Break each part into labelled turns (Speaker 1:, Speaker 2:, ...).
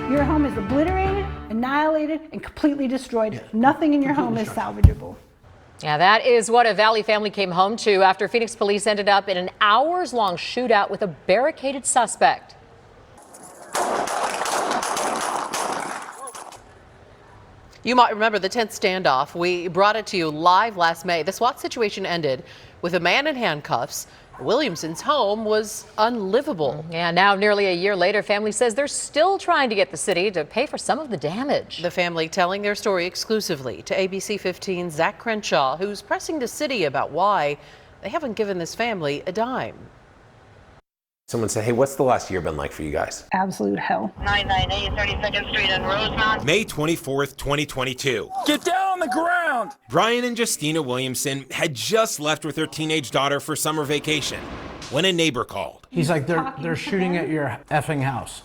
Speaker 1: Your home is obliterated, annihilated, and completely destroyed. Nothing in your home is salvageable.
Speaker 2: Yeah, that is what a Valley family came home to after Phoenix police ended up in an hours-long shootout with a barricaded suspect.
Speaker 3: You might remember the tense standoff. We brought it to you live last May. The SWAT situation ended with a man in handcuffs. Williamson's home was unlivable.
Speaker 2: Yeah, now nearly a year later, family says they're still trying to get the city to pay for some of the damage.
Speaker 3: The family telling their story exclusively to ABC15's Zach Crenshaw, who's pressing the city about why they haven't given this family a dime.
Speaker 4: Someone said, hey, what's the last year been like for you guys?
Speaker 1: Absolute hell.
Speaker 5: 998 32nd Street in Rosemont.
Speaker 6: May 24th, 2022.
Speaker 7: Get down on the ground!
Speaker 6: Brian and Justina Williamson had just left with their teenage daughter for summer vacation when a neighbor called.
Speaker 8: He's like, they're shooting at your effing house.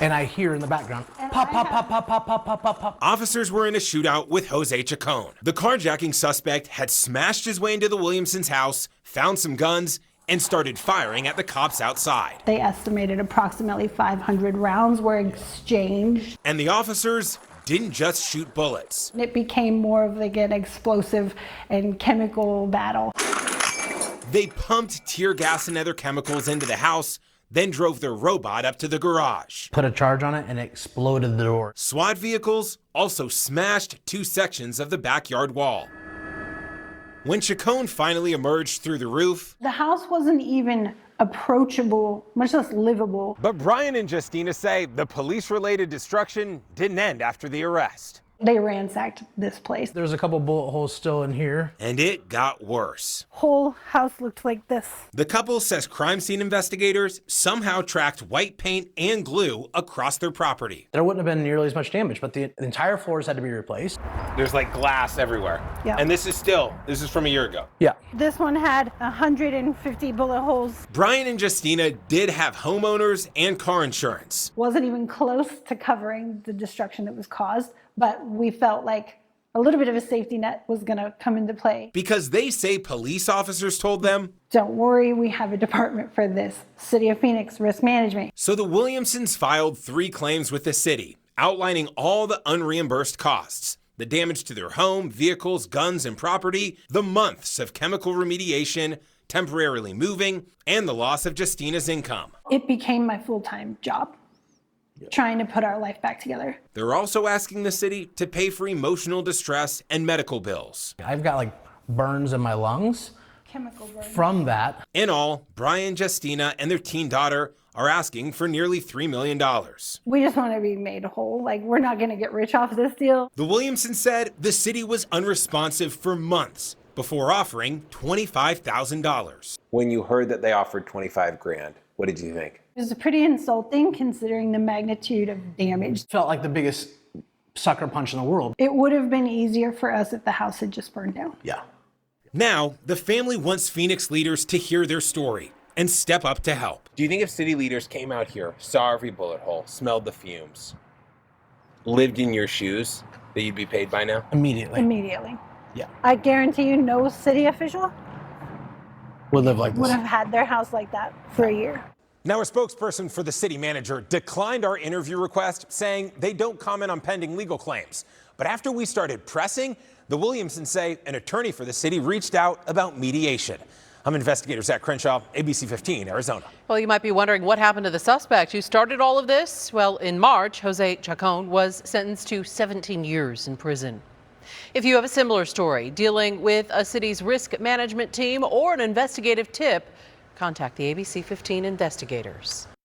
Speaker 8: And I hear in the background, pop, pop, pop, pop, pop, pop, pop, pop, pop.
Speaker 6: Officers were in a shootout with Jose Chacon. The carjacking suspect had smashed his way into the Williamsons' house, found some guns, and started firing at the cops outside.
Speaker 1: They estimated approximately 500 rounds were exchanged.
Speaker 6: And the officers didn't just shoot bullets.
Speaker 1: It became more of like an explosive and chemical battle.
Speaker 6: They pumped tear gas and other chemicals into the house, then drove their robot up to the garage.
Speaker 8: Put a charge on it and it exploded the door.
Speaker 6: SWAT vehicles also smashed 2 sections of the backyard wall. When Chacon finally emerged through the roof,
Speaker 1: The house wasn't even approachable, much less livable.
Speaker 4: But Brian and Justina say the police-related destruction didn't end after the arrest.
Speaker 1: They ransacked this place.
Speaker 8: There's a couple bullet holes still in here.
Speaker 6: and it got worse.
Speaker 1: Whole house looked like this.
Speaker 6: The couple says crime scene investigators somehow tracked white paint and glue across their property.
Speaker 8: There wouldn't have been nearly as much damage, but the entire floors had to be replaced.
Speaker 4: There's like glass everywhere.
Speaker 1: Yeah.
Speaker 4: And this is from a year ago.
Speaker 8: Yeah.
Speaker 1: This one had 150 bullet holes.
Speaker 6: Brian and Justina did have homeowners and car insurance.
Speaker 1: Wasn't even close to covering the destruction that was caused, but we felt like a little bit of a safety net was going to come into play.
Speaker 6: Because they say police officers told them,
Speaker 1: Don't worry, we have a department for this. City of Phoenix Risk Management.
Speaker 6: so the Williamsons filed 3 claims with the city, outlining all the unreimbursed costs, the damage to their home, vehicles, guns, and property, the months of chemical remediation, temporarily moving, and the loss of Justina's income.
Speaker 1: It became my full-time job, trying to put our life back together.
Speaker 6: They're also asking the city to pay for emotional distress and medical bills.
Speaker 8: I've got like burns in my lungs
Speaker 1: Chemical burn.
Speaker 8: from that.
Speaker 6: In all, Brian, Justina, and their teen daughter are asking for nearly $3 million.
Speaker 1: We just want to be made whole. Like, we're not going to get rich off this deal.
Speaker 6: The Williamsons said the city was unresponsive for months before offering $25,000.
Speaker 4: When you heard that they offered 25 grand, what did you think?
Speaker 1: It was pretty insulting considering the magnitude of damage.
Speaker 8: Felt like the biggest sucker punch in the world.
Speaker 1: It would have been easier for us if the house had just burned down.
Speaker 8: Yeah.
Speaker 6: Now, the family wants Phoenix leaders to hear their story and step up to help.
Speaker 4: Do you think if city leaders came out here, saw every bullet hole, smelled the fumes, lived in your shoes, that you'd be paid by now?
Speaker 8: Immediately.
Speaker 1: Immediately.
Speaker 8: Yeah.
Speaker 1: I guarantee you no city official
Speaker 8: Would live like
Speaker 1: would
Speaker 8: this.
Speaker 1: have had their house like that for a year.
Speaker 4: Now, a spokesperson for the city manager declined our interview request, saying they don't comment on pending legal claims. But after we started pressing, the Williamsons say an attorney for the city reached out about mediation. I'm investigator Zach Crenshaw, ABC15 Arizona.
Speaker 3: Well, you might be wondering what happened to the suspect who started all of this. Well, in March, Jose Chacon was sentenced to 17 years in prison. If you have a similar story dealing with a city's risk management team or an investigative tip, contact the ABC15 investigators.